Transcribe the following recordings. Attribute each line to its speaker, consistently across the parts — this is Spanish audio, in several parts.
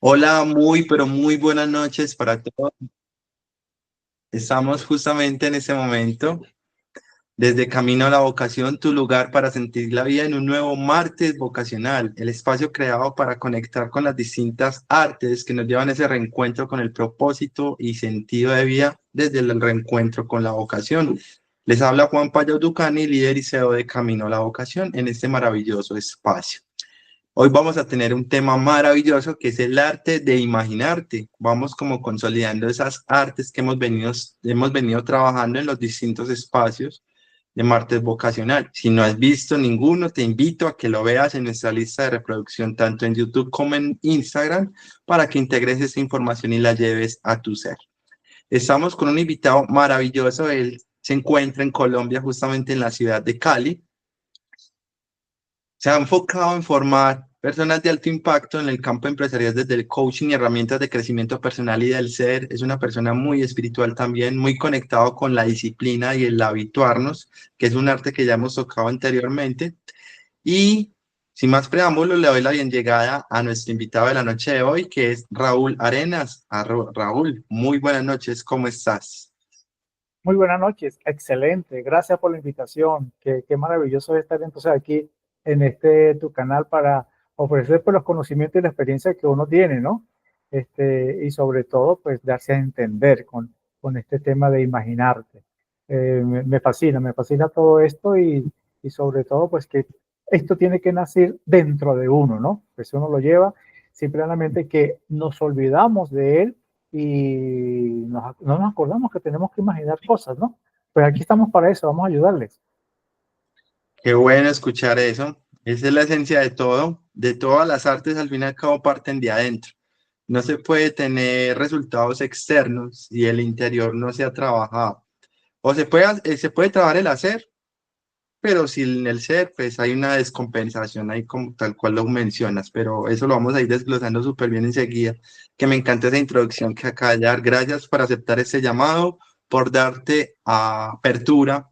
Speaker 1: Hola, muy, pero muy buenas noches para todos. Estamos justamente en este momento, desde Camino a la Vocación, tu lugar para sentir la vida en un nuevo martes vocacional, el espacio creado para conectar con las distintas artes que nos llevan a ese reencuentro con el propósito y sentido de vida desde el reencuentro con la vocación. Les habla Juan Payo Ducani, líder y CEO de Camino a la Vocación, en este maravilloso espacio. Hoy vamos a tener un tema maravilloso que es el arte de imaginarte. Vamos como consolidando esas artes que hemos venido trabajando en los distintos espacios de martes vocacional. Si no has visto ninguno, te invito a que lo veas en nuestra lista de reproducción, tanto en YouTube como en Instagram, para que integres esa información y la lleves a tu ser. Estamos con un invitado maravilloso. Él se encuentra en Colombia, justamente en la ciudad de Cali. Se ha enfocado en formar personas de alto impacto en el campo empresarial desde el coaching y herramientas de crecimiento personal y del ser. Es una persona muy espiritual también, muy conectado con la disciplina y el habituarnos, que es un arte que ya hemos tocado anteriormente. Y sin más preámbulos, le doy la bien llegada a nuestro invitado de la noche de hoy, que es Raúl Arenas. Raúl, muy buenas noches, ¿cómo estás?
Speaker 2: Muy buenas noches, excelente, gracias por la invitación, qué maravilloso es estar entonces aquí en tu canal para ofrecer pues, los conocimientos y la experiencia que uno tiene, ¿no? Y sobre todo pues darse a entender con este tema de imaginarte. Me fascina todo esto y sobre todo pues que esto tiene que nacer dentro de uno, ¿no? Pues uno lo lleva simplemente que nos olvidamos de él y no nos acordamos que tenemos que imaginar cosas, ¿no? Pues aquí estamos para eso, vamos a ayudarles.
Speaker 1: Qué bueno escuchar eso. Esa es la esencia de todo. De todas las artes, al fin y al cabo, parten de adentro. No se puede tener resultados externos si el interior no se ha trabajado. O se puede trabajar el hacer, pero sin el ser, pues hay una descompensación ahí como tal cual lo mencionas, pero eso lo vamos a ir desglosando súper bien enseguida, que me encanta esa introducción que acaba de dar. Gracias por aceptar este llamado, por darte apertura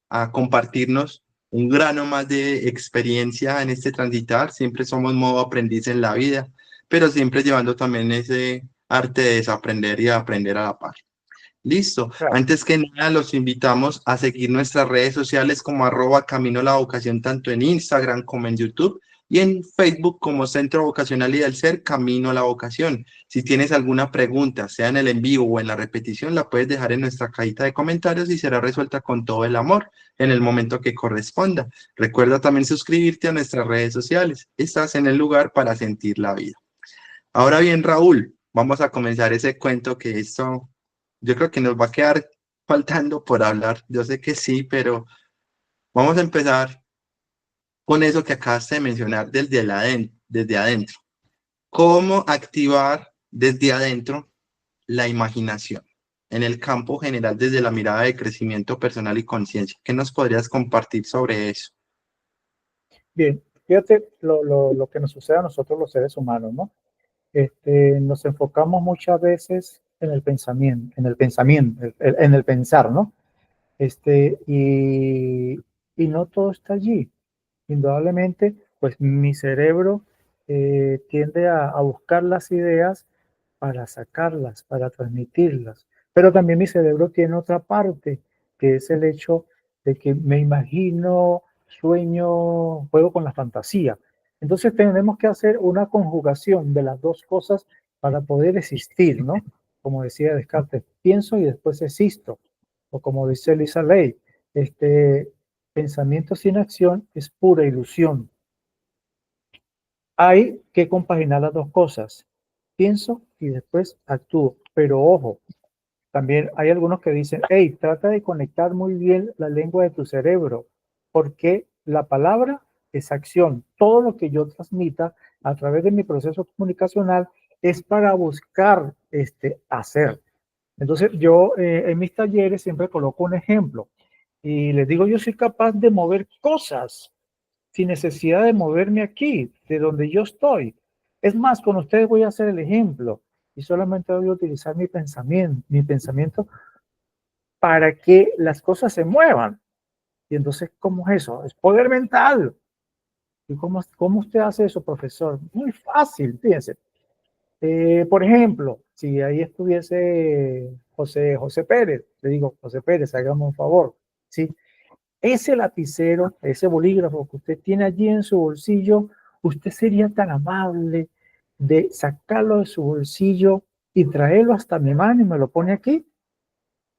Speaker 1: a compartirnos un grano más de experiencia en este transitar. Siempre somos modo aprendiz en la vida, pero siempre llevando también ese arte de desaprender y de aprender a la par. Listo.
Speaker 2: Claro.
Speaker 1: Antes que nada, los invitamos a seguir nuestras redes sociales como @Camino a la Vocación, tanto en Instagram como en YouTube y en Facebook como Centro Vocacional y del Ser Camino a la Vocación. Si tienes alguna pregunta, sea en el en vivo o en la repetición, la puedes dejar en nuestra cajita de comentarios y será resuelta con todo el amor en el momento que corresponda. Recuerda también suscribirte a nuestras redes sociales. Estás en el lugar para sentir la vida. Ahora bien, Raúl, vamos a comenzar ese cuento que esto yo creo que nos va a quedar faltando por hablar. Yo sé que sí, pero vamos a empezar con eso que acabaste de mencionar desde adentro. ¿Cómo activar desde adentro la imaginación en el campo general desde la mirada de crecimiento personal y conciencia? ¿Qué nos podrías compartir sobre eso?
Speaker 2: Bien, fíjate lo que nos sucede a nosotros los seres humanos, ¿no? Nos enfocamos muchas veces en el pensar, ¿no? Este, y, y no todo está allí. Indudablemente, pues mi cerebro tiende a buscar las ideas para sacarlas, para transmitirlas. Pero también mi cerebro tiene otra parte, que es el hecho de que me imagino, sueño, juego con la fantasía. Entonces tenemos que hacer una conjugación de las dos cosas para poder existir, ¿no? Como decía Descartes, pienso y después existo. O como dice Lisa Ley, este pensamiento sin acción es pura ilusión. Hay que compaginar las dos cosas. Pienso y después actúo. Pero ojo, también hay algunos que dicen, hey, trata de conectar muy bien la lengua de tu cerebro, porque la palabra es acción. Todo lo que yo transmita a través de mi proceso comunicacional es para buscar hacer. Entonces yo en mis talleres siempre coloco un ejemplo y les digo, yo soy capaz de mover cosas sin necesidad de moverme aquí, de donde yo estoy. Es más, con ustedes voy a hacer el ejemplo y solamente voy a utilizar mi pensamiento para que las cosas se muevan. Y entonces, ¿cómo es eso? Es poder mental. ¿Y cómo usted hace eso, profesor? Muy fácil, fíjense. Por ejemplo, si ahí estuviese José Pérez, le digo, José Pérez, hágame un favor, ¿sí? Ese lapicero, ese bolígrafo que usted tiene allí en su bolsillo, usted sería tan amable de sacarlo de su bolsillo y traerlo hasta mi mano y me lo pone aquí.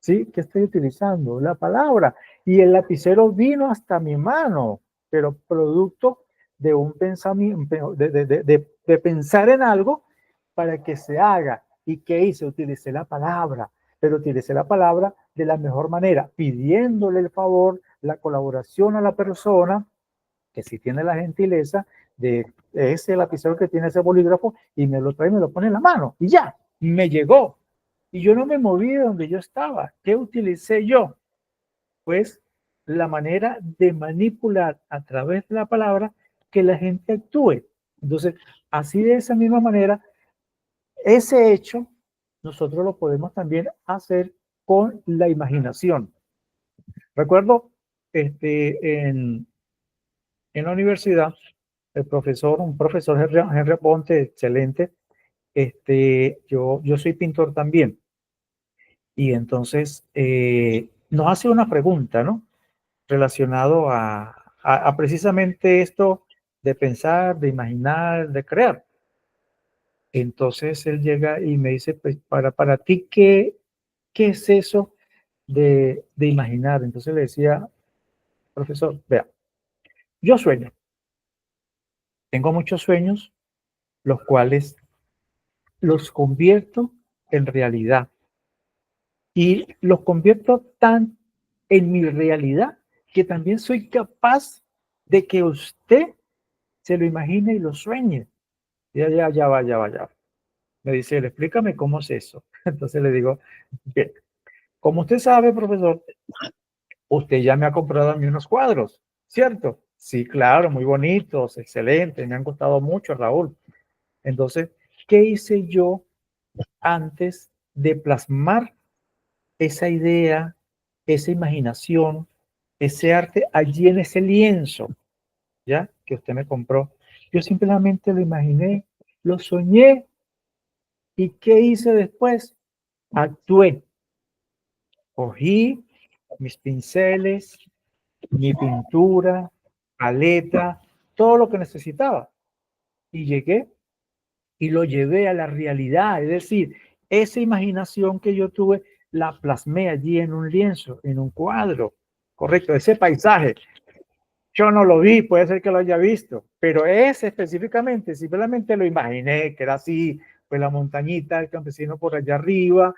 Speaker 2: ¿Sí? ¿Qué estoy utilizando? La palabra. Y el lapicero vino hasta mi mano, pero producto de un pensamiento, de pensar en algo para que se haga. ¿Y qué hice? Utilicé la palabra, pero utilicé la palabra de la mejor manera, pidiéndole el favor, la colaboración a la persona que si tiene la gentileza de ese lapicero que tiene ese bolígrafo y me lo trae y me lo pone en la mano. Y ya, me llegó. Y yo no me moví de donde yo estaba. ¿Qué utilicé yo? Pues la manera de manipular a través de la palabra que la gente actúe. Entonces, así de esa misma manera, ese hecho nosotros lo podemos también hacer con la imaginación. Recuerdo en la universidad, un profesor Henry Ponte, excelente, yo soy pintor también. Y entonces nos hace una pregunta, ¿no? Relacionado a precisamente esto de pensar, de imaginar, de crear. Entonces él llega y me dice, pues, para ti, ¿qué es eso de imaginar? Entonces le decía, profesor, vea, yo sueño, tengo muchos sueños, los cuales los convierto en realidad. Y los convierto tan en mi realidad que también soy capaz de que usted se lo imagine y lo sueñe. Ya va, ya va, ya va. Me dice él, explícame cómo es eso. Entonces le digo, bien, como usted sabe, profesor, usted ya me ha comprado a mí unos cuadros, ¿cierto? Sí, claro, muy bonitos, excelentes, me han gustado mucho, Raúl. Entonces, ¿qué hice yo antes de plasmar esa idea, esa imaginación, ese arte allí en ese lienzo, ya que usted me compró? Yo simplemente lo imaginé, lo soñé. ¿Y qué hice después? Actué. Cogí mis pinceles, mi pintura, paleta, todo lo que necesitaba. Y llegué y lo llevé a la realidad. Es decir, esa imaginación que yo tuve, la plasmé allí en un lienzo, en un cuadro. Correcto, ese paisaje. Yo no lo vi, puede ser que lo haya visto, pero ese específicamente, simplemente lo imaginé, que era así, pues la montañita, el campesino por allá arriba,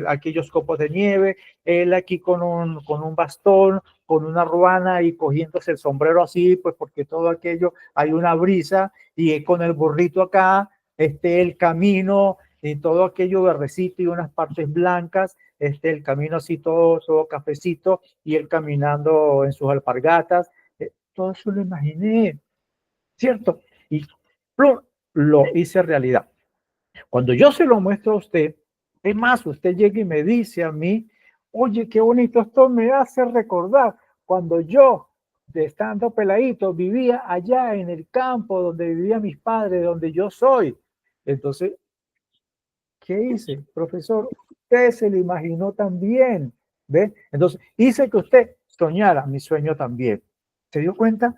Speaker 2: aquellos copos de nieve, él aquí con un bastón, con una ruana y cogiéndose el sombrero así, pues porque todo aquello, hay una brisa, y con el burrito acá, el camino, y todo aquello verdecito y unas partes blancas, el camino así todo cafecito, y él caminando en sus alpargatas. Todo eso lo imaginé, ¿cierto? Y ¡plum! Lo hice realidad. Cuando yo se lo muestro a usted, es más, usted llega y me dice a mí, oye, qué bonito, esto me hace recordar cuando yo, de estando peladito, vivía allá en el campo donde vivían mis padres, donde yo soy. Entonces, ¿qué hice? Profesor, usted se lo imaginó también, ¿ve? Entonces, hice que usted soñara mi sueño también. ¿Se dio cuenta?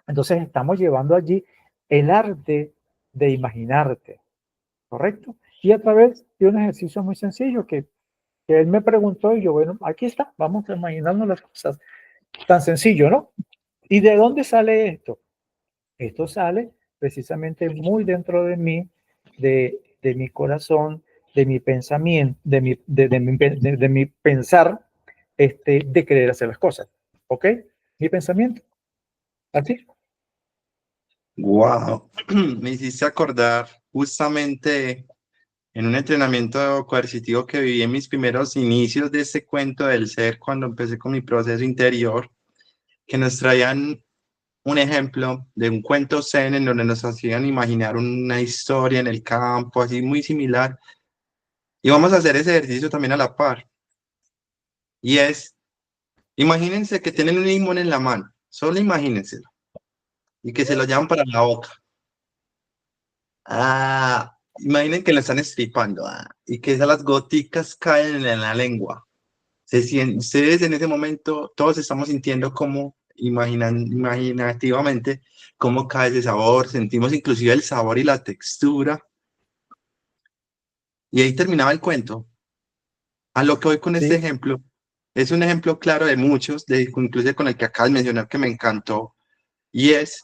Speaker 2: Entonces, estamos llevando allí el arte de imaginarte, ¿correcto? Y a través de un ejercicio muy sencillo que él me preguntó y yo, bueno, aquí está, vamos a imaginarnos las cosas. Tan sencillo, ¿no? ¿Y de dónde sale esto? Esto sale precisamente muy dentro de mí, de mi corazón, de mi pensamiento, de mi pensar, de querer hacer las cosas. ¿Ok? Mi pensamiento. Así.
Speaker 1: Wow, me hiciste acordar justamente en un entrenamiento coercitivo que viví en mis primeros inicios de este cuento del ser, cuando empecé con mi proceso interior, que nos traían un ejemplo de un cuento zen en donde nos hacían imaginar una historia en el campo, así muy similar. Y vamos a hacer ese ejercicio también a la par. Y es, imagínense que tienen un limón en la mano, solo imagínenselo, y que se lo llevan para la boca. Imaginen que lo están estripando y que esas las goticas caen en la lengua. Ustedes en ese momento, todos estamos sintiendo como, imaginativamente, cómo cae ese sabor, sentimos inclusive el sabor y la textura. Y ahí terminaba el cuento. A lo que voy con este
Speaker 2: Sí,
Speaker 1: ejemplo, es un ejemplo claro de muchos, inclusive con el que acabas de mencionar que me encantó, y es,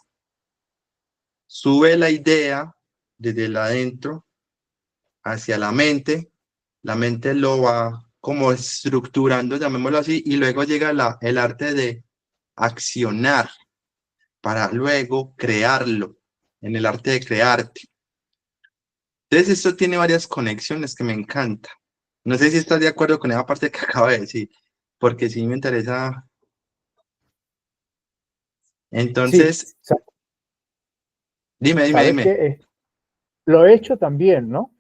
Speaker 1: sube la idea desde el adentro hacia la mente lo va como estructurando, llamémoslo así, y luego llega el arte de accionar para luego crearlo, en el arte de crearte. Entonces esto tiene varias conexiones que me encanta. No sé si estás de acuerdo con esa parte que acabo de decir, porque sí me interesa.
Speaker 2: sí.
Speaker 1: Entonces, dime,
Speaker 2: Sabes
Speaker 1: dime.
Speaker 2: que lo he hecho también, ¿no?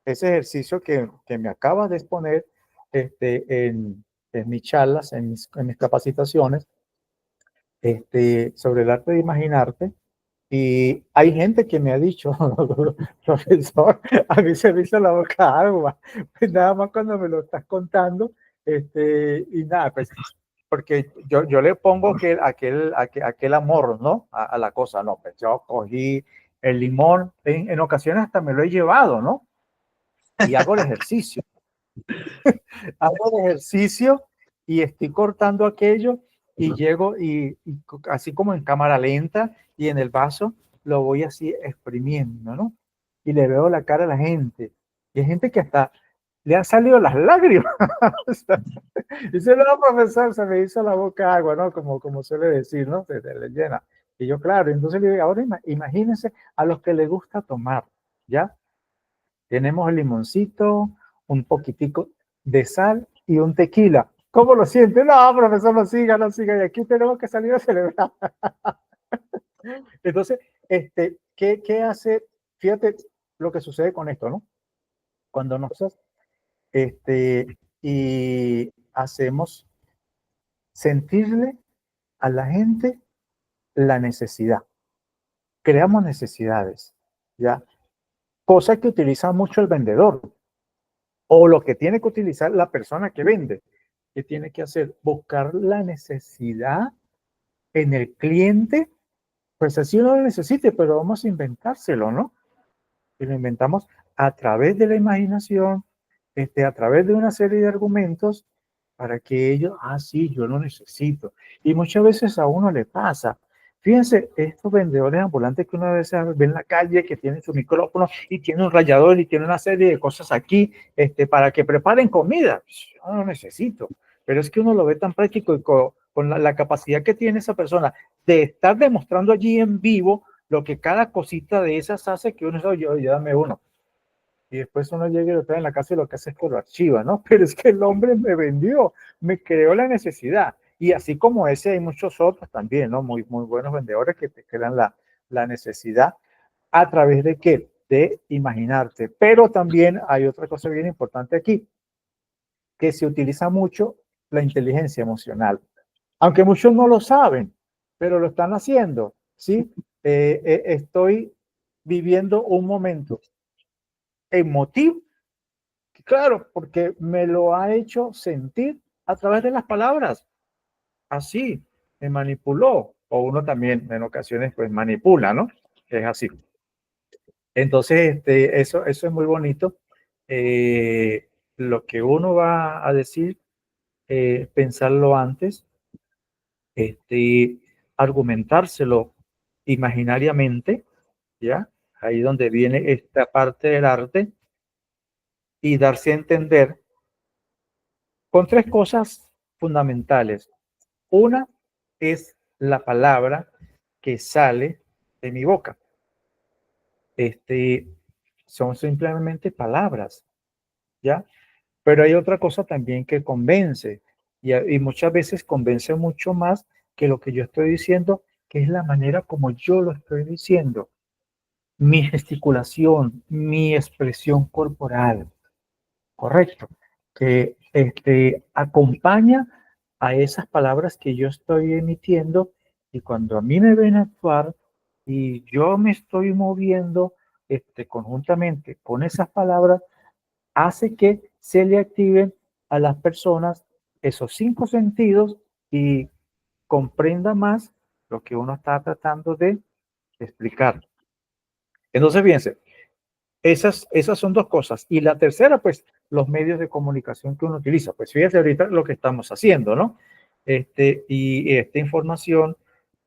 Speaker 2: Ese ejercicio que me acabas de exponer en mis charlas, en mis capacitaciones, sobre el arte de imaginarte. Y hay gente que me ha dicho, profesor, a mí se me hizo la boca agua, pues nada más cuando me lo estás contando, y nada, pues, porque yo le pongo aquel amor, ¿no? A la cosa, no, pues yo cogí el limón, en ocasiones hasta me lo he llevado, ¿no? Y hago el ejercicio y estoy cortando aquello y llego así como en cámara lenta y en el vaso lo voy así exprimiendo, ¿no? Y le veo la cara a la gente. Y hay gente que hasta le han salido las lágrimas. Y se lo va a profesor, se me hizo la boca agua, ¿no? Como suele decir, ¿no? Se le llena. Y yo, claro, entonces le digo, ahora imagínense a los que les gusta tomar, ¿ya? Tenemos el limoncito, un poquitico de sal y un tequila. ¿Cómo lo siente? No, profesor, no siga, no siga. Y aquí tenemos que salir a celebrar. Entonces, ¿qué hace? Fíjate lo que sucede con esto, ¿no? Cuando nosotros, y hacemos sentirle a la gente la necesidad. Creamos necesidades, ¿ya? Cosa que utiliza mucho el vendedor o lo que tiene que utilizar la persona que vende. ¿Qué tiene que hacer? Buscar la necesidad en el cliente, pues así uno lo necesite, pero vamos a inventárselo, ¿no? Y lo inventamos a través de la imaginación, a través de una serie de argumentos para que ellos, sí, yo lo necesito. Y muchas veces a uno le pasa. Fíjense, estos vendedores ambulantes que uno a veces ve en la calle, que tienen su micrófono y tiene un rallador y tiene una serie de cosas aquí, para que preparen comida. Yo no lo necesito. Pero es que uno lo ve tan práctico y con la capacidad que tiene esa persona de estar demostrando allí en vivo lo que cada cosita de esas hace que uno dice, yo, dame uno. Y después uno llega y lo trae en la casa y lo que hace es que lo archiva, ¿no? Pero es que el hombre me vendió, me creó la necesidad. Y así como ese, hay muchos otros también, ¿no? Muy, muy buenos vendedores que te crean la necesidad a través de qué? De imaginarte. Pero también hay otra cosa bien importante aquí, que se utiliza mucho la inteligencia emocional. Aunque muchos no lo saben, pero lo están haciendo, ¿sí? Estoy viviendo un momento emotivo, claro, porque me lo ha hecho sentir a través de las palabras. Así, me manipuló. O uno también en ocasiones pues manipula, ¿no? Es así. Entonces, eso es muy bonito. Lo que uno va a decir, pensarlo antes, este, argumentárselo imaginariamente, ¿ya? Ahí donde viene esta parte del arte y darse a entender con tres cosas fundamentales. Una es la palabra que sale de mi boca. Este, son simplemente palabras, ¿ya? Pero hay otra cosa también que convence y muchas veces convence mucho más que lo que yo estoy diciendo, que es la manera como yo lo estoy diciendo, mi gesticulación, mi expresión corporal, correcto, que acompaña a esas palabras que yo estoy emitiendo y cuando a mí me ven actuar y yo me estoy moviendo, conjuntamente con esas palabras, hace que se le activen a las personas esos 5 sentidos y comprenda más lo que uno está tratando de explicar. Entonces, fíjense, esas son 2 cosas. Y la tercera, pues, los medios de comunicación que uno utiliza. Pues fíjense ahorita lo que estamos haciendo, ¿no? Y esta información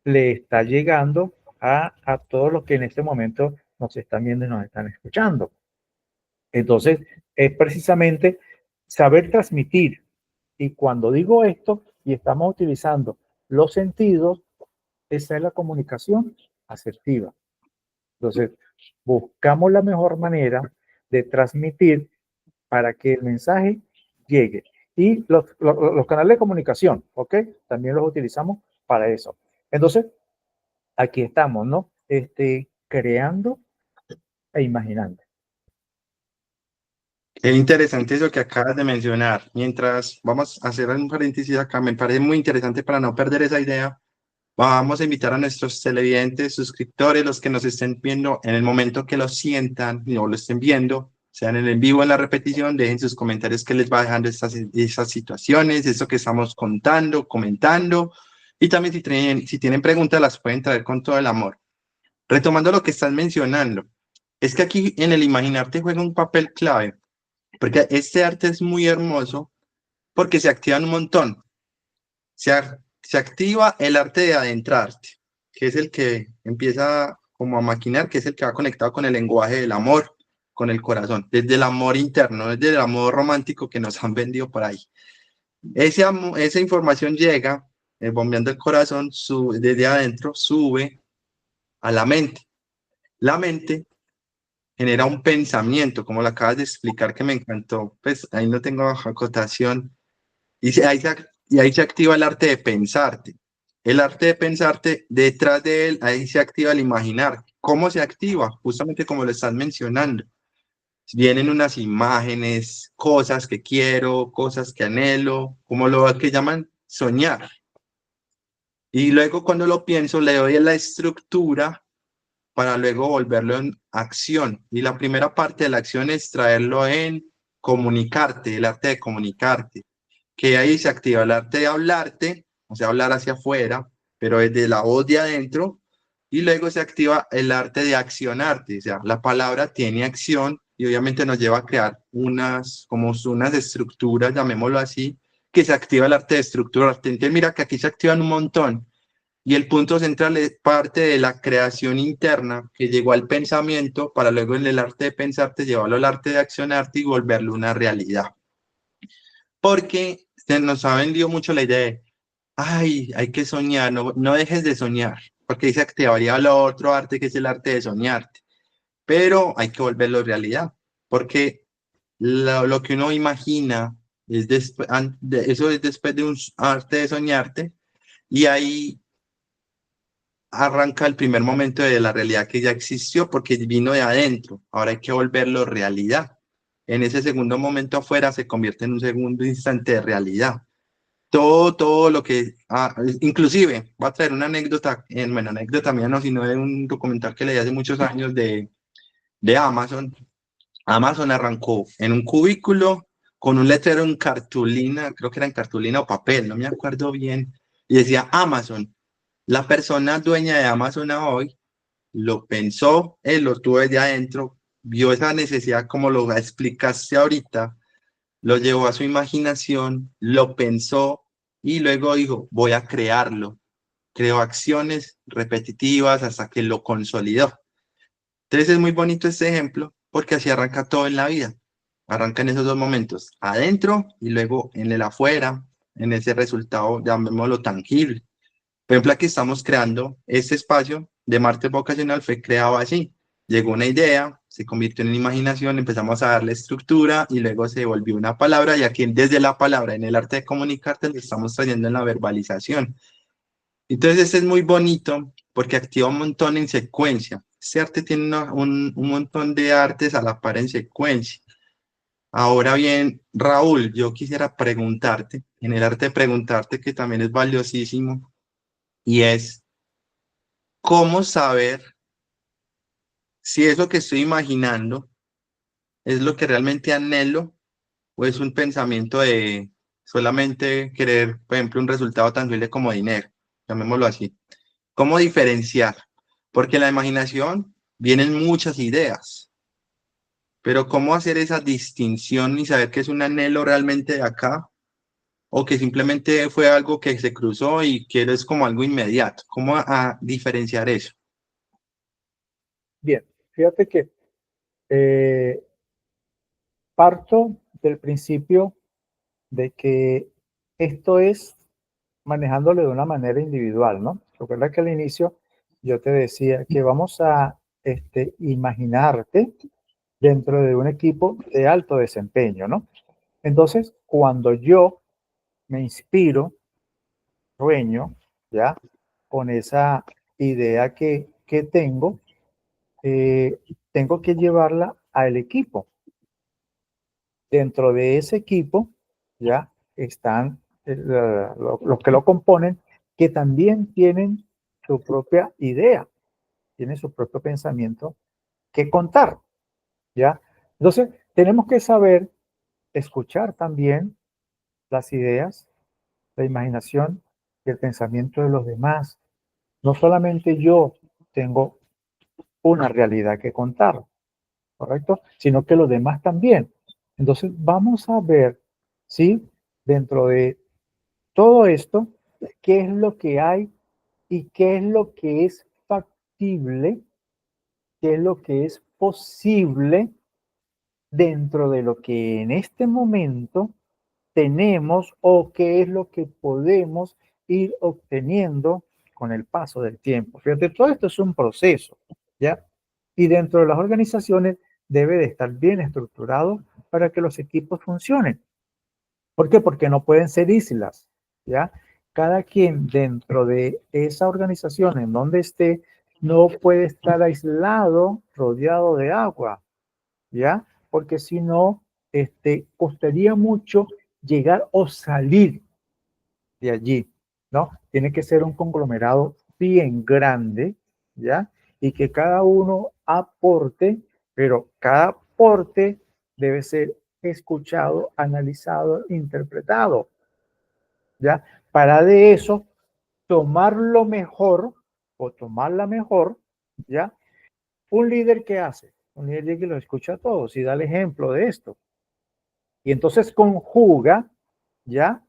Speaker 2: le está llegando a todos los que en este momento nos están viendo y nos están escuchando. Entonces, es precisamente saber transmitir. Y cuando digo esto y estamos utilizando los sentidos, esa es la comunicación asertiva. Entonces, buscamos la mejor manera de transmitir para que el mensaje llegue. Y los canales de comunicación, ¿ok? También los utilizamos para eso. Entonces, aquí estamos, ¿no? Creando e imaginando.
Speaker 1: Es interesante eso que acabas de mencionar. Mientras vamos a hacer un paréntesis acá, me parece muy interesante para no perder esa idea. Vamos a invitar a nuestros televidentes, suscriptores, los que nos estén viendo en el momento que lo sientan o lo estén viendo, sean en el vivo o en la repetición, dejen sus comentarios que les va dejando esas situaciones, eso que estamos contando, comentando. Y también si tienen preguntas, las pueden traer con todo el amor. Retomando lo que estás mencionando, es que aquí en el imaginarte juega un papel clave, porque este arte es muy hermoso porque se activan un montón. Se activa el arte de adentrarte, que es el que empieza como a maquinar, que es el que va conectado con el lenguaje del amor, con el corazón, desde el amor interno, desde el amor romántico que nos han vendido por ahí. Esa información llega, bombeando el corazón, desde adentro, sube a la mente. La mente genera un pensamiento, como lo acabas de explicar, que me encantó, pues ahí no tengo acotación, y ahí se activa el arte de pensarte. El arte de pensarte, detrás de él, ahí se activa el imaginar. ¿Cómo se activa? Justamente como lo estás mencionando. Vienen unas imágenes, cosas que quiero, cosas que anhelo, como lo que llaman soñar. Y luego cuando lo pienso, le doy a la estructura para luego volverlo en acción. Y la primera parte de la acción es traerlo en comunicarte, el arte de comunicarte, que ahí se activa el arte de hablarte, o sea, hablar hacia afuera, pero desde la voz de adentro, y luego se activa el arte de accionarte, o sea, la palabra tiene acción y obviamente nos lleva a crear como unas estructuras, llamémoslo así, que se activa el arte de estructurarte. Entonces, mira que aquí se activan un montón. Y el punto central es parte de la creación interna que llegó al pensamiento para luego en el arte de pensarte llevarlo al arte de accionarte y volverlo una realidad. Porque se nos ha vendido mucho la idea de, ay, hay que soñar, no dejes de soñar, porque ahí se activaría el otro arte que es el arte de soñarte. Pero hay que volverlo realidad, porque lo que uno imagina, eso es después de un arte de soñarte, y ahí arranca el primer momento de la realidad que ya existió porque vino de adentro. Ahora hay que volverlo realidad. En ese segundo momento afuera se convierte en un segundo instante de realidad. Todo lo que, inclusive, voy a traer una anécdota, bueno, anécdota mía no, sino de un documental que leí hace muchos años de Amazon. Amazon arrancó en un cubículo con un letrero en cartulina, creo que era en cartulina o papel, no me acuerdo bien, y decía Amazon. La persona dueña de Amazon hoy lo pensó, él lo tuvo desde adentro, vio esa necesidad como lo explicaste ahorita, lo llevó a su imaginación, lo pensó y luego dijo, voy a crearlo. Creó acciones repetitivas hasta que lo consolidó. Entonces es muy bonito este ejemplo porque así arranca todo en la vida. Arranca en esos dos momentos, adentro y luego en el afuera, en ese resultado, llamémoslo tangible. Por ejemplo, aquí estamos creando este espacio de martes vocacional, fue creado así. Llegó una idea, se convirtió en imaginación, empezamos a darle estructura y luego se volvió una palabra y aquí desde la palabra, en el arte de comunicarte, lo estamos trayendo en la verbalización. Entonces, este es muy bonito porque activa un montón en secuencia. Este arte tiene un montón de artes a la par en secuencia. Ahora bien, Raúl, yo quisiera preguntarte, en el arte de preguntarte, que también es valiosísimo, y es, ¿cómo saber si eso que estoy imaginando es lo que realmente anhelo o es un pensamiento de solamente querer, por ejemplo, un resultado tangible como dinero, llamémoslo así. ¿Cómo diferenciar? Porque en la imaginación vienen muchas ideas, pero ¿cómo hacer esa distinción y saber que es un anhelo realmente de acá o que simplemente fue algo que se cruzó y quiero es como algo inmediato? ¿Cómo a diferenciar eso?
Speaker 2: Bien, fíjate que eh, parto del principio de que esto es manejándolo de una manera individual, ¿no? Recuerda que al inicio yo te decía que vamos a imaginarte dentro de un equipo de alto desempeño, ¿no? Entonces, cuando yo me inspiro, sueño, ¿ya? Con esa idea que tengo, tengo que llevarla al equipo. Dentro de ese equipo, ¿ya? Están los que lo componen, que también tienen su propia idea, tienen su propio pensamiento que contar, ¿ya? Entonces, tenemos que saber escuchar también las ideas, la imaginación y el pensamiento de los demás. No solamente yo tengo una realidad que contar, ¿correcto? Sino que los demás también. Entonces, vamos a ver, ¿sí? Dentro de todo esto, qué es lo que hay y qué es lo que es factible, qué es lo que es posible dentro de lo que en este momento tenemos o qué es lo que podemos ir obteniendo con el paso del tiempo. Fíjate, todo esto es un proceso, ¿ya? Y dentro de las organizaciones debe de estar bien estructurado para que los equipos funcionen. ¿Por qué? Porque no pueden ser islas, ¿ya? Cada quien dentro de esa organización en donde esté no puede estar aislado, rodeado de agua, ¿ya? Porque si no, costaría mucho llegar o salir de allí, ¿no? Tiene que ser un conglomerado bien grande, ¿ya? Y que cada uno aporte, pero cada aporte debe ser escuchado, analizado, interpretado, ¿ya? Para de eso tomar lo mejor o tomar la mejor, ¿ya? Un líder que hace, un líder que lo escucha a todos y da el ejemplo de esto. Y entonces conjuga, ¿ya?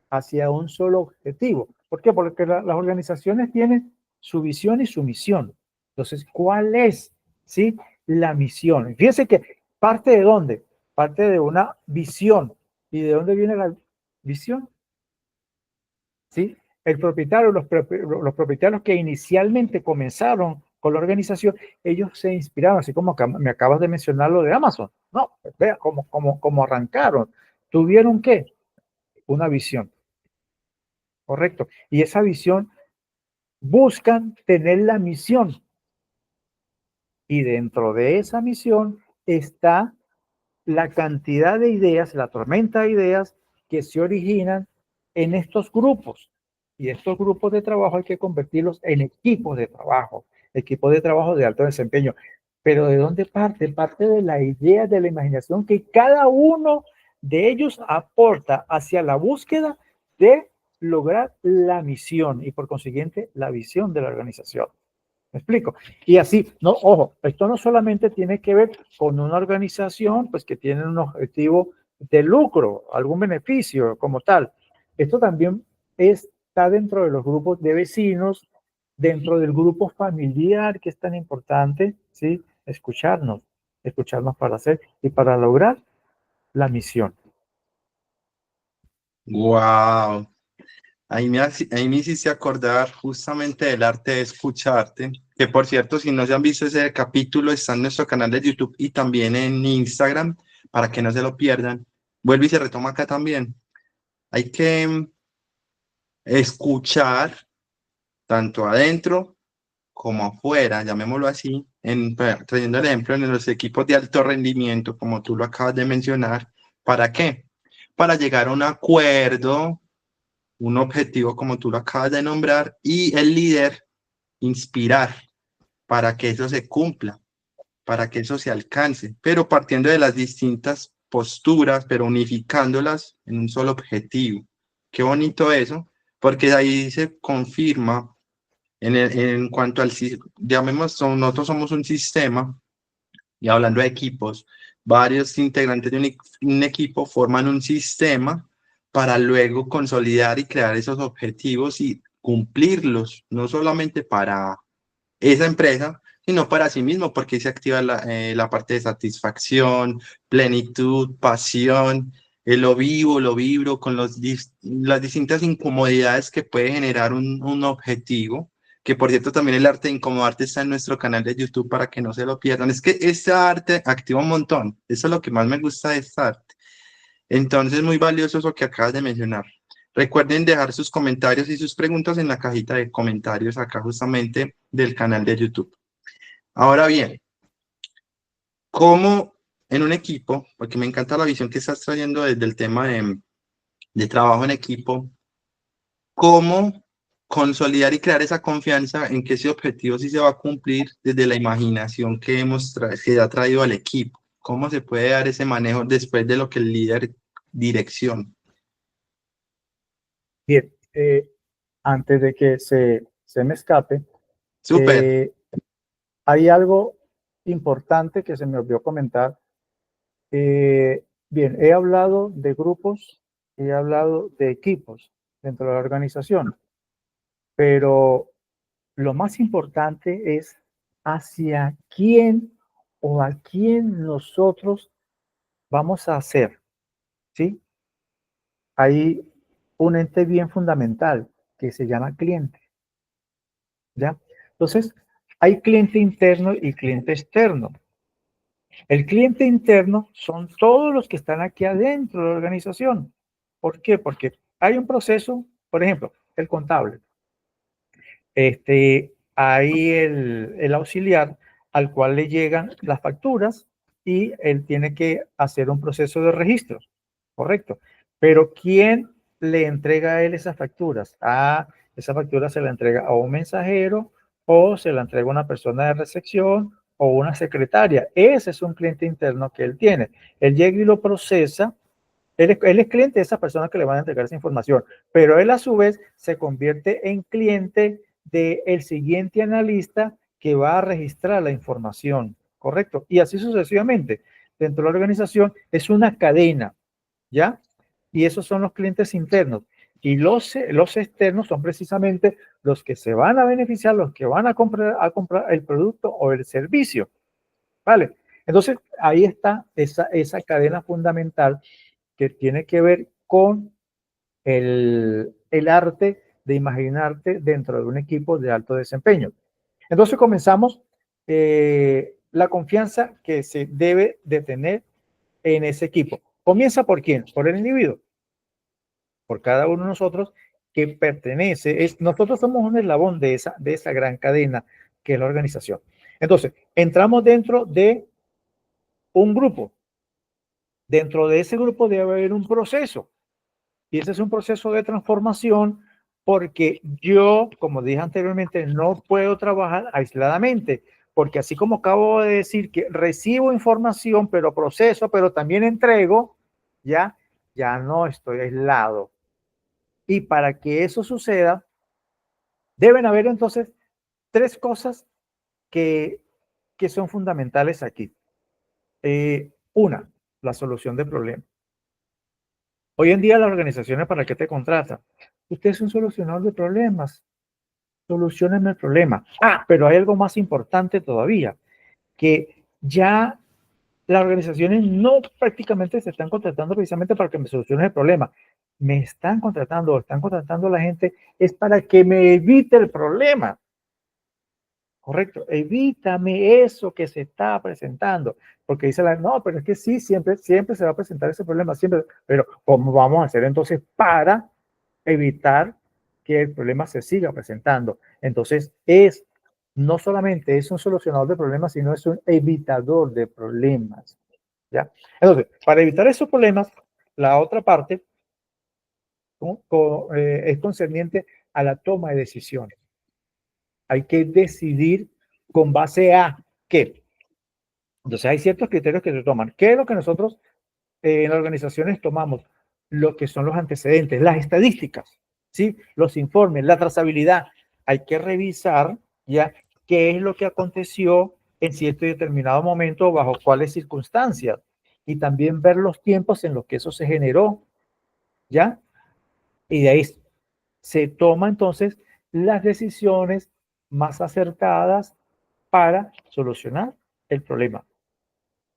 Speaker 2: Hacia un solo objetivo. ¿Por qué? Porque las organizaciones tienen su visión y su misión. Entonces, ¿cuál es, sí, la misión? Fíjense que parte de dónde? Parte de una visión. ¿Y de dónde viene la visión? ¿Sí? El propietario, los propietarios que inicialmente comenzaron con la organización, ellos se inspiraron, así como me acabas de mencionar lo de Amazon. No, vea cómo arrancaron. ¿Tuvieron qué? Una visión, correcto. Y esa visión buscan tener la misión. Y dentro de esa misión está la cantidad de ideas, la tormenta de ideas que se originan en estos grupos. Y estos grupos de trabajo hay que convertirlos en equipos de trabajo de alto desempeño. Pero ¿de dónde parte? Parte de la idea, de la imaginación que cada uno de ellos aporta hacia la búsqueda de lograr la misión y por consiguiente la visión de la organización. ¿Me explico? Y así, no, ojo, esto no solamente tiene que ver con una organización, pues que tiene un objetivo de lucro, algún beneficio como tal. Esto también está dentro de los grupos de vecinos, dentro del grupo familiar, que es tan importante, ¿sí? Escucharnos para hacer y para lograr la misión.
Speaker 1: Wow. Ahí me hiciste acordar justamente del arte de escucharte, que por cierto, si no se han visto ese capítulo, está en nuestro canal de YouTube y también en Instagram, para que no se lo pierdan. Vuelve y se retoma acá también. Hay que escuchar tanto adentro como afuera, llamémoslo así, trayendo el ejemplo en los equipos de alto rendimiento, como tú lo acabas de mencionar. ¿Para qué? Para llegar a un acuerdo, un objetivo como tú lo acabas de nombrar y el líder inspirar para que eso se cumpla. para que eso se alcance, pero partiendo de las distintas posturas, pero unificándolas en un solo objetivo. Qué bonito eso, porque ahí se confirma en cuanto al, llamemos, nosotros somos un sistema, y hablando de equipos, varios integrantes de un equipo forman un sistema para luego consolidar y crear esos objetivos y cumplirlos, no solamente para esa empresa, sino para sí mismo, porque ahí se activa la parte de satisfacción, plenitud, pasión, lo vivo, lo vibro, con las distintas incomodidades que puede generar un objetivo, que por cierto también el arte de incomodarte está en nuestro canal de YouTube para que no se lo pierdan. Es que este arte activa un montón, eso es lo que más me gusta de esta arte. Entonces, muy valioso eso que acabas de mencionar. Recuerden dejar sus comentarios y sus preguntas en la cajita de comentarios acá justamente del canal de YouTube. Ahora bien, ¿cómo en un equipo, porque me encanta la visión que estás trayendo desde el tema de trabajo en equipo, cómo consolidar y crear esa confianza en que ese objetivo sí se va a cumplir desde la imaginación que que ha traído al equipo? ¿Cómo se puede dar ese manejo después de lo que el líder dirección?
Speaker 2: Bien, antes de que se me escape,
Speaker 1: Súper.
Speaker 2: hay algo importante que se me olvidó comentar. Bien, he hablado de grupos, he hablado de equipos dentro de la organización, pero lo más importante es hacia quién o a quién nosotros vamos a hacer, ¿sí? Hay un ente bien fundamental que se llama cliente, ¿ya? Entonces, hay cliente interno y cliente externo. El cliente interno son todos los que están aquí adentro de la organización. ¿Por qué? Porque hay un proceso, por ejemplo, el contable. Hay el auxiliar al cual le llegan las facturas y él tiene que hacer un proceso de registro, correcto. Pero ¿quién le entrega a él esas facturas? Esa factura se la entrega a un mensajero o se la entrega a una persona de recepción o una secretaria. Ese es un cliente interno que él tiene. Él llega y lo procesa. Él es cliente de esa persona que le van a entregar esa información, pero él a su vez se convierte en cliente del siguiente analista que va a registrar la información, ¿correcto? Y así sucesivamente. Dentro de la organización es una cadena, ¿ya? Y esos son los clientes internos. Y los externos son precisamente los que se van a beneficiar, los que van a comprar el producto o el servicio, ¿vale? Entonces, ahí está esa cadena fundamental que tiene que ver con el arte de imaginarte dentro de un equipo de alto desempeño. Entonces comenzamos la confianza que se debe de tener en ese equipo. ¿Comienza por quién? Por el individuo, por cada uno de nosotros que pertenece. Nosotros somos un eslabón de esa gran cadena que es la organización. Entonces, entramos dentro de un grupo. Dentro de ese grupo debe haber un proceso. Y ese es un proceso de transformación porque yo, como dije anteriormente, no puedo trabajar aisladamente, porque así como acabo de decir que recibo información, pero proceso, pero también entrego, ya no estoy aislado. Y para que eso suceda, deben haber entonces tres cosas que, que son fundamentales aquí. Una, la solución de problemas. Hoy en día las organizaciones, ¿para qué te contratan? Usted es un solucionador de problemas. Solucionen el problema. Pero hay algo más importante todavía, que ya las organizaciones no prácticamente se están contratando precisamente para que me solucionen el problema. Me están contratando a la gente es para que me evite el problema. Correcto, evítame eso que se está presentando, porque dice no, pero es que sí, siempre se va a presentar ese problema, siempre, pero ¿cómo vamos a hacer entonces para evitar que el problema se siga presentando? Entonces, no solamente es un solucionador de problemas, sino es un evitador de problemas, ¿ya? Entonces, para evitar esos problemas, la otra parte es concerniente a la toma de decisiones. Hay que decidir con base a ¿qué? Entonces hay ciertos criterios que se toman. ¿Qué es lo que nosotros en las organizaciones tomamos? Lo que son los antecedentes, las estadísticas, ¿sí? Los informes, la trazabilidad. Hay que revisar ya qué es lo que aconteció en cierto y determinado momento, bajo cuáles circunstancias, y también ver los tiempos en los que eso se generó, ¿ya? Y de ahí se toman entonces las decisiones más acertadas para solucionar el problema.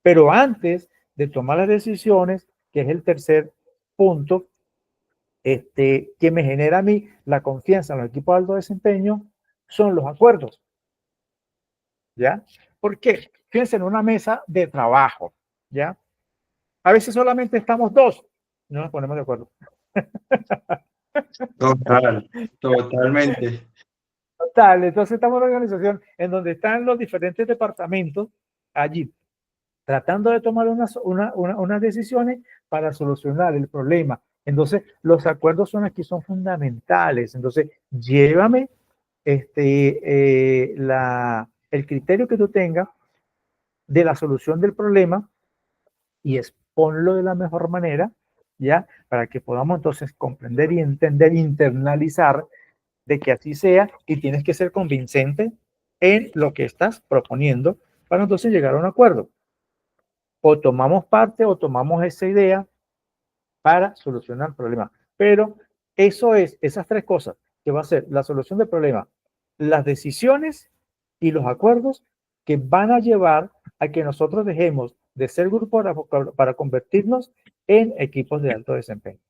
Speaker 2: Pero antes de tomar las decisiones, que es el tercer punto, que me genera a mí la confianza en los equipos de alto desempeño, son los acuerdos. ¿Ya? ¿Por qué? Fíjense en una mesa de trabajo, ¿ya? A veces solamente estamos dos, no nos ponemos de acuerdo.
Speaker 1: Total, totalmente.
Speaker 2: Total, entonces estamos en una organización en donde están los diferentes departamentos allí, tratando de tomar unas decisiones para solucionar el problema. Entonces, los acuerdos son fundamentales. Entonces, llévame el criterio que tú tengas de la solución del problema y exponlo de la mejor manera, ¿ya? Para que podamos entonces comprender y entender, internalizar de que así sea, y tienes que ser convincente en lo que estás proponiendo para entonces llegar a un acuerdo. O tomamos parte o tomamos esa idea para solucionar el problema. Pero eso es, esas tres cosas, que va a ser la solución del problema, las decisiones y los acuerdos que van a llevar a que nosotros dejemos de ser grupo para convertirnos en equipos de alto desempeño.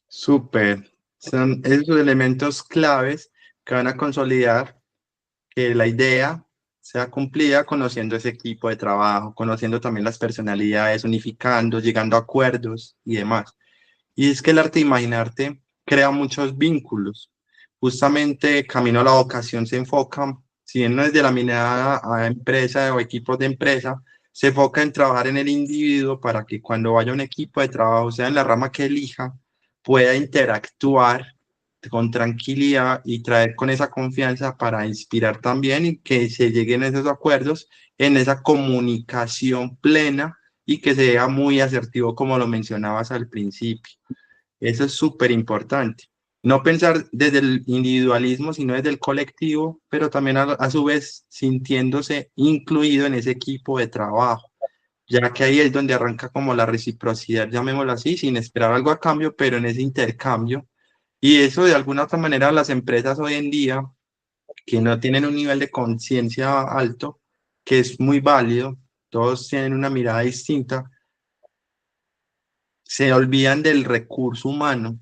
Speaker 1: Súper. Son esos elementos claves que van a consolidar que la idea sea cumplida conociendo ese equipo de trabajo, conociendo también las personalidades, unificando, llegando a acuerdos y demás. Y es que el arte de imaginarte crea muchos vínculos. Justamente Camino a la Vocación se enfoca, si bien no es de la mirada a empresa o equipos de empresa, se enfoca en trabajar en el individuo para que cuando vaya un equipo de trabajo, sea en la rama que elija, pueda interactuar con tranquilidad y traer con esa confianza para inspirar también y que se lleguen a esos acuerdos en esa comunicación plena y que sea muy asertivo como lo mencionabas al principio. Eso es súper importante. No pensar desde el individualismo, sino desde el colectivo, pero también a su vez sintiéndose incluido en ese equipo de trabajo, ya que ahí es donde arranca como la reciprocidad, llamémoslo así, sin esperar algo a cambio, pero en ese intercambio. Y eso de alguna otra manera las empresas hoy en día que no tienen un nivel de conciencia alto, que es muy válido, todos tienen una mirada distinta, se olvidan del recurso humano.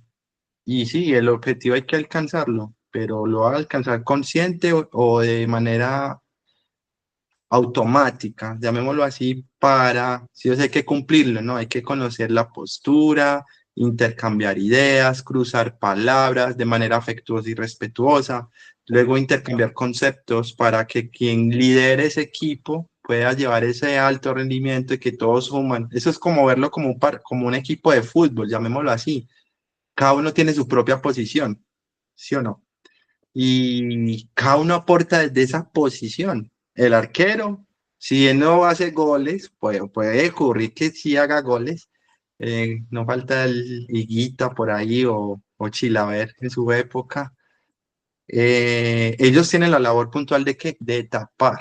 Speaker 1: Y sí, el objetivo hay que alcanzarlo, pero lo va a alcanzar consciente o de manera automática, llamémoslo así, para, sí o sí hay que cumplirlo, ¿no? Hay que conocer la postura, intercambiar ideas, cruzar palabras de manera afectuosa y respetuosa, luego intercambiar conceptos para que quien lidere ese equipo pueda llevar ese alto rendimiento y que todos suman. Eso es como verlo como como un equipo de fútbol, llamémoslo así. Cada uno tiene su propia posición, ¿sí o no? Y cada uno aporta desde esa posición. El arquero, si él no hace goles, puede ocurrir que sí haga goles. No falta el Higuita por ahí o Chilaver en su época. Ellos tienen la labor puntual de, ¿qué? De tapar.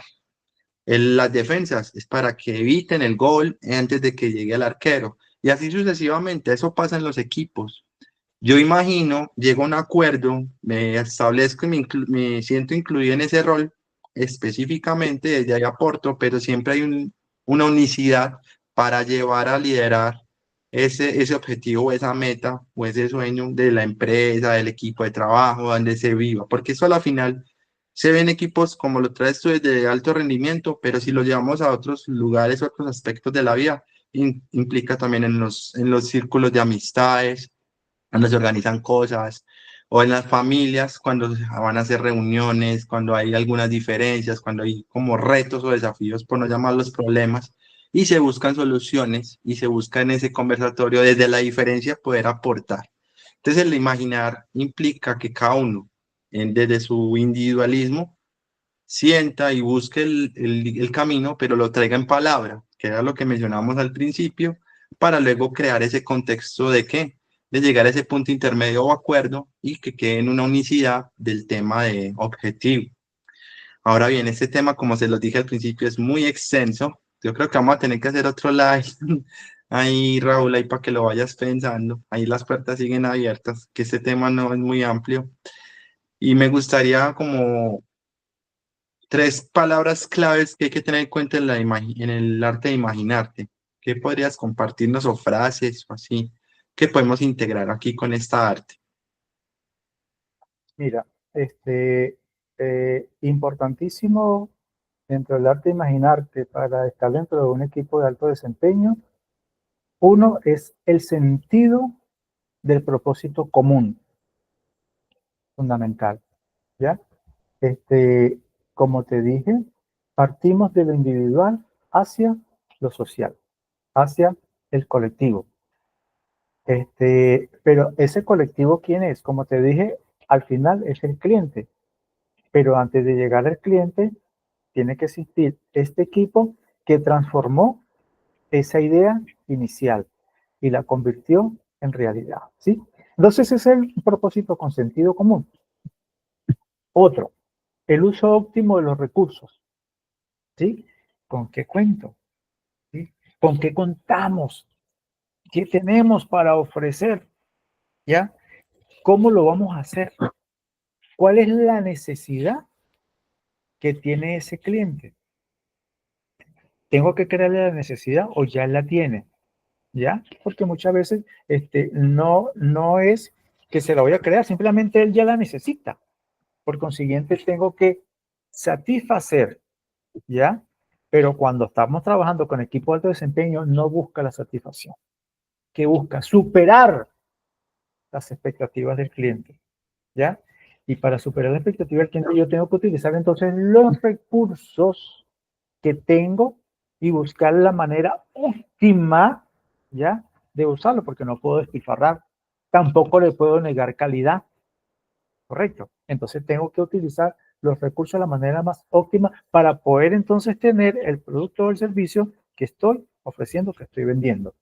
Speaker 1: Las defensas es para que eviten el gol antes de que llegue el arquero. Y así sucesivamente, eso pasa en los equipos. Yo imagino, llego a un acuerdo, me establezco y me siento incluido en ese rol específicamente, desde ahí aporto, pero siempre hay una unicidad para llevar a liderar ese objetivo o esa meta o ese sueño de la empresa, del equipo de trabajo, donde se viva, porque eso a la final se ven equipos como lo traes tú de alto rendimiento, pero si lo llevamos a otros lugares, otros aspectos de la vida, implica también en los círculos de amistades cuando se organizan cosas, o en las familias, cuando van a hacer reuniones, cuando hay algunas diferencias, cuando hay como retos o desafíos, por no llamarlos problemas, y se buscan soluciones y se busca en ese conversatorio desde la diferencia poder aportar. Entonces el imaginar implica que cada uno, desde su individualismo, sienta y busque el camino, pero lo traiga en palabra, que era lo que mencionábamos al principio, para luego crear ese contexto de qué, de llegar a ese punto intermedio o acuerdo y que quede en una unicidad del tema de objetivo. Ahora bien, este tema, como se los dije al principio, es muy extenso. Yo creo que vamos a tener que hacer otro live ahí, Raúl, ahí para que lo vayas pensando. Ahí las puertas siguen abiertas, que este tema no es muy amplio. Y me gustaría como tres palabras claves que hay que tener en cuenta en, en el arte de imaginarte. ¿Qué podrías compartirnos o frases o así que podemos integrar aquí con esta arte?
Speaker 2: Mira, importantísimo dentro del arte de imaginarte para estar dentro de un equipo de alto desempeño. Uno es el sentido del propósito común, fundamental, ¿ya? Este, como te dije, partimos de lo individual hacia lo social, hacia el colectivo. Pero ese colectivo, ¿quién es? Como te dije, al final es el cliente. Pero antes de llegar al cliente, tiene que existir este equipo que transformó esa idea inicial y la convirtió en realidad, ¿sí? Entonces ese es el propósito con sentido común. Otro, el uso óptimo de los recursos, ¿sí? ¿Con qué cuento? ¿Sí? ¿Con qué contamos? ¿Qué tenemos para ofrecer? ¿Ya? ¿Cómo lo vamos a hacer? ¿Cuál es la necesidad que tiene ese cliente? ¿Tengo que crearle la necesidad o ya la tiene? ¿Ya? Porque muchas veces no es que se la voy a crear, simplemente él ya la necesita. Por consiguiente, tengo que satisfacer, ¿ya? Pero cuando estamos trabajando con equipo de alto desempeño, no busca la satisfacción, que busca superar las expectativas del cliente, ¿ya? Y para superar la expectativa del cliente, yo tengo que utilizar entonces los recursos que tengo y buscar la manera óptima, ¿ya? De usarlo, porque no puedo despilfarrar. Tampoco le puedo negar calidad, ¿correcto? Entonces tengo que utilizar los recursos de la manera más óptima para poder entonces tener el producto o el servicio que estoy ofreciendo, que estoy vendiendo.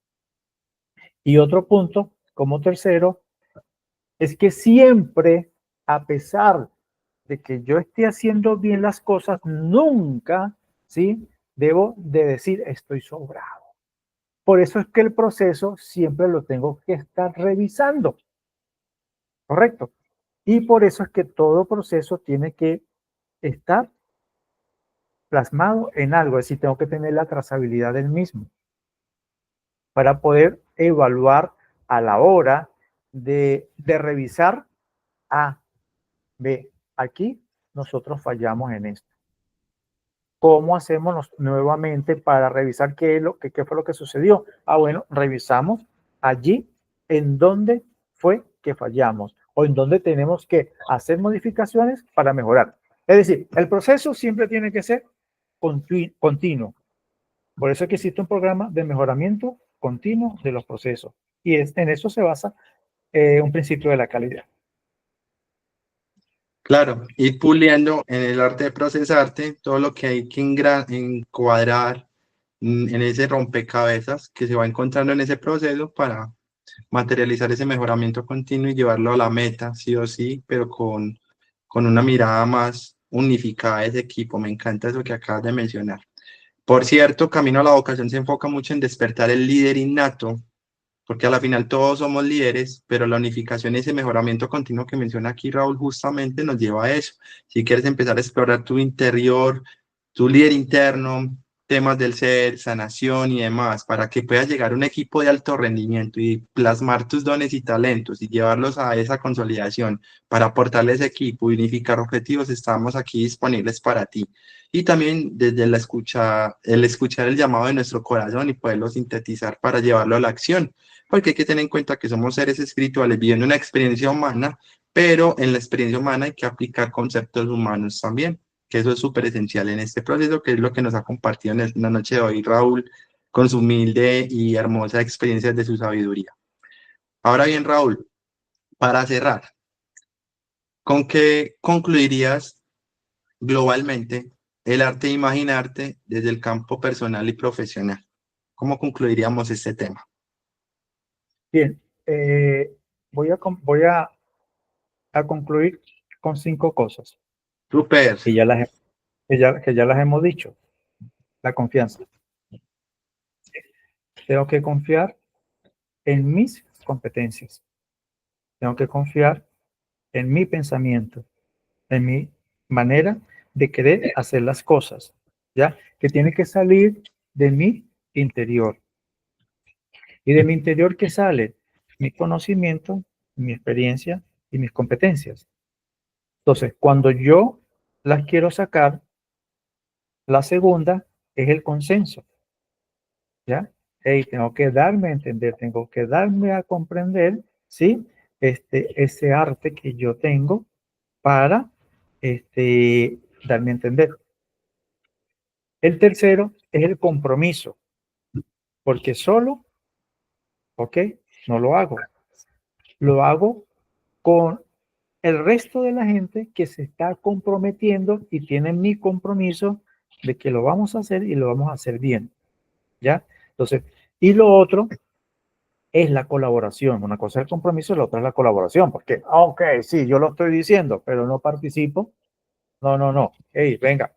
Speaker 2: Y otro punto, como tercero, es que siempre, a pesar de que yo esté haciendo bien las cosas, nunca, ¿sí? Debo de decir estoy sobrado. Por eso es que el proceso siempre lo tengo que estar revisando, ¿correcto? Y por eso es que todo proceso tiene que estar plasmado en algo, es decir, tengo que tener la trazabilidad del mismo para poder evaluar a la hora de revisar A, B. Aquí nosotros fallamos en esto. ¿Cómo hacemos nuevamente para revisar qué fue lo que sucedió? Ah, bueno, revisamos allí en donde fue que fallamos o en donde tenemos que hacer modificaciones para mejorar. Es decir, el proceso siempre tiene que ser continuo. Por eso es que existe un programa de mejoramiento continuo de los procesos. Y en eso se basa un principio de la calidad.
Speaker 1: Claro, ir puliendo en el arte de procesarte todo lo que hay que encuadrar en ese rompecabezas que se va encontrando en ese proceso para materializar ese mejoramiento continuo y llevarlo a la meta, sí o sí, pero con una mirada más unificada de ese equipo. Me encanta eso que acabas de mencionar. Por cierto, Camino a la Vocación se enfoca mucho en despertar el líder innato, porque a la final todos somos líderes, pero la unificación y ese mejoramiento continuo que menciona aquí Raúl justamente nos lleva a eso. Si quieres empezar a explorar tu interior, tu líder interno, temas del ser, sanación y demás, para que puedas llegar a un equipo de alto rendimiento y plasmar tus dones y talentos y llevarlos a esa consolidación para aportarle a ese equipo, unificar objetivos, estamos aquí disponibles para ti. Y también desde la escucha, el escuchar el llamado de nuestro corazón y poderlo sintetizar para llevarlo a la acción, porque hay que tener en cuenta que somos seres espirituales viviendo una experiencia humana, pero en la experiencia humana hay que aplicar conceptos humanos también, que eso es súper esencial en este proceso, que es lo que nos ha compartido en la noche de hoy Raúl, con su humilde y hermosa experiencia de su sabiduría. Ahora bien, Raúl, para cerrar, ¿con qué concluirías globalmente el arte de imaginarte desde el campo personal y profesional. ¿Cómo concluiríamos este tema?
Speaker 2: Bien, voy a concluir con 5 cosas
Speaker 1: Súper.
Speaker 2: que ya las hemos dicho. La confianza. Tengo que confiar en mis competencias. Tengo que confiar en mi pensamiento, en mi manera de querer hacer las cosas, ¿ya? Que tiene que salir de mi interior. Y de mi interior, ¿qué sale? Mi conocimiento, mi experiencia y mis competencias. Entonces, cuando yo las quiero sacar, la segunda es el consenso, ¿ya? Hey, tengo que darme a entender, tengo que darme a comprender, ¿sí? Ese arte que yo tengo para darme a entender. El tercero es el compromiso, porque solo, ok, no lo hago. Lo hago con el resto de la gente que se está comprometiendo y tiene mi compromiso de que lo vamos a hacer y lo vamos a hacer bien, ¿ya? Entonces, y lo otro es la colaboración. Una cosa es el compromiso y la otra es la colaboración, porque, ok, sí, yo lo estoy diciendo, pero no participo. No, no, no. Hey, venga,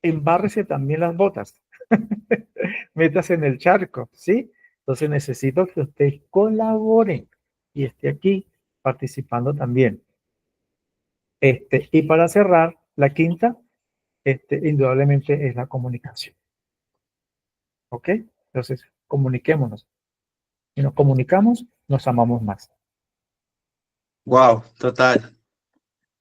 Speaker 2: embárrese también las botas. Métase en el charco, ¿sí? Entonces necesito que usted colabore y esté aquí participando también. Y para cerrar, la quinta, indudablemente es la comunicación. ¿Ok? Entonces, comuniquémonos. Si nos comunicamos, nos amamos más.
Speaker 1: Wow, total.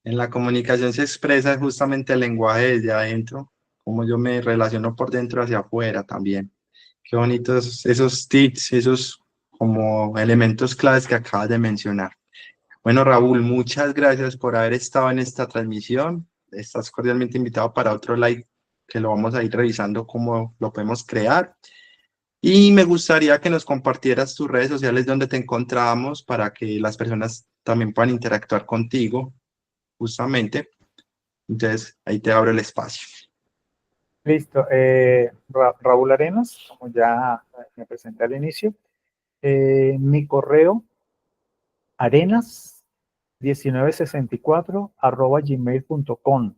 Speaker 1: En la comunicación se expresa justamente el lenguaje desde adentro, como yo me relaciono por dentro hacia afuera también. Qué bonitos esos tips, esos como elementos claves que acabas de mencionar. Bueno, Raúl, muchas gracias por haber estado en esta transmisión. Estás cordialmente invitado para otro live que lo vamos a ir revisando cómo lo podemos crear. Y me gustaría que nos compartieras tus redes sociales donde te encontramos para que las personas también puedan interactuar contigo, justamente. Entonces, ahí te abro el espacio.
Speaker 2: Listo. Raúl Arenas, como ya me presenté al inicio, mi correo arenas1964@gmail.com.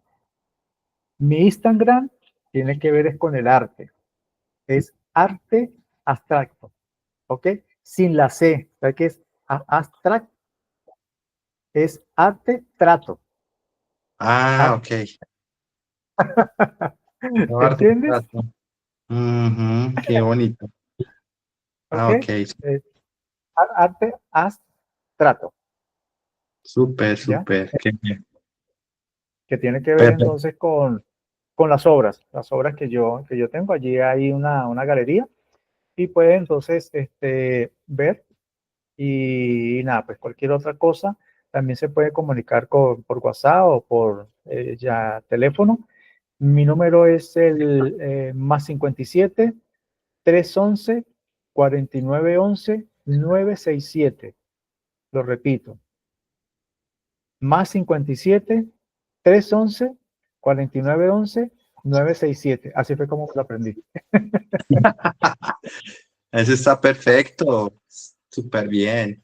Speaker 2: Mi Instagram tiene que ver es con el arte. Es arte abstracto, ¿ok? Sin la C, ¿sabes qué es? Abstract es arte trato.
Speaker 1: Ah,
Speaker 2: Arte.
Speaker 1: ok. No, arte,
Speaker 2: ¿Entiendes?
Speaker 1: trato. Ujú, qué bonito.
Speaker 2: ¿Ok?
Speaker 1: Ah, ok.
Speaker 2: Arte abstracto,
Speaker 1: Súper,
Speaker 2: ¿ya?
Speaker 1: súper. Qué bien.
Speaker 2: Que tiene que ver
Speaker 1: Perfecto.
Speaker 2: entonces con las obras que yo tengo. Allí hay una galería y puede entonces ver y nada, pues cualquier otra cosa también se puede comunicar por WhatsApp o por ya teléfono. Mi número es el más 57 311 4911 967. Lo repito, más 57 311 4911 967. Así fue como lo aprendí.
Speaker 1: Eso está perfecto. Súper bien.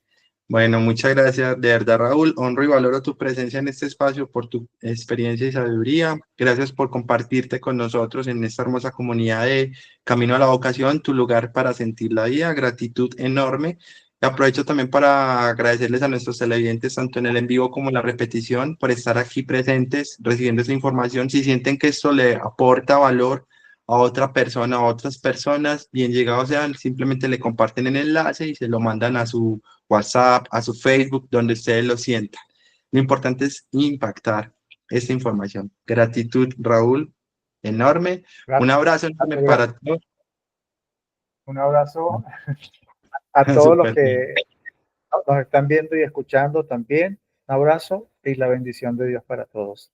Speaker 1: Bueno, muchas gracias de verdad, Raúl. Honro y valoro tu presencia en este espacio por tu experiencia y sabiduría. Gracias por compartirte con nosotros en esta hermosa comunidad de Camino a la Vocación, tu lugar para sentir la vida. Gratitud enorme. Y aprovecho también para agradecerles a nuestros televidentes, tanto en el en vivo como en la repetición, por estar aquí presentes, recibiendo esta información. Si sienten que esto le aporta valor a otra persona, a otras personas, bien llegados sean, simplemente le comparten el enlace y se lo mandan a su WhatsApp, a su Facebook, donde ustedes lo sientan. Lo importante es impactar esta información. Gratitud, Raúl, enorme. Un
Speaker 2: Gracias,
Speaker 1: abrazo enorme
Speaker 2: gracias.
Speaker 1: para todos.
Speaker 2: Un abrazo a todos los
Speaker 1: Súper bien.
Speaker 2: que nos están viendo y escuchando también. Un abrazo y la bendición de Dios para todos.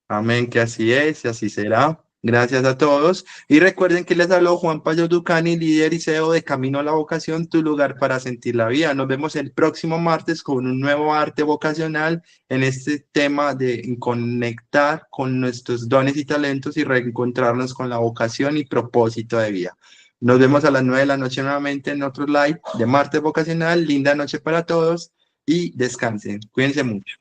Speaker 1: Amén, que así es y así será. Gracias a todos. Y recuerden que les habló Juan Pablo Ducani, líder y CEO de Camino a la Vocación, tu lugar para sentir la vida. Nos vemos el próximo martes con un nuevo arte vocacional en este tema de conectar con nuestros dones y talentos y reencontrarnos con la vocación y propósito de vida. Nos vemos a las 9 de la noche nuevamente en otro live de martes vocacional. Linda noche para todos y descansen. Cuídense mucho.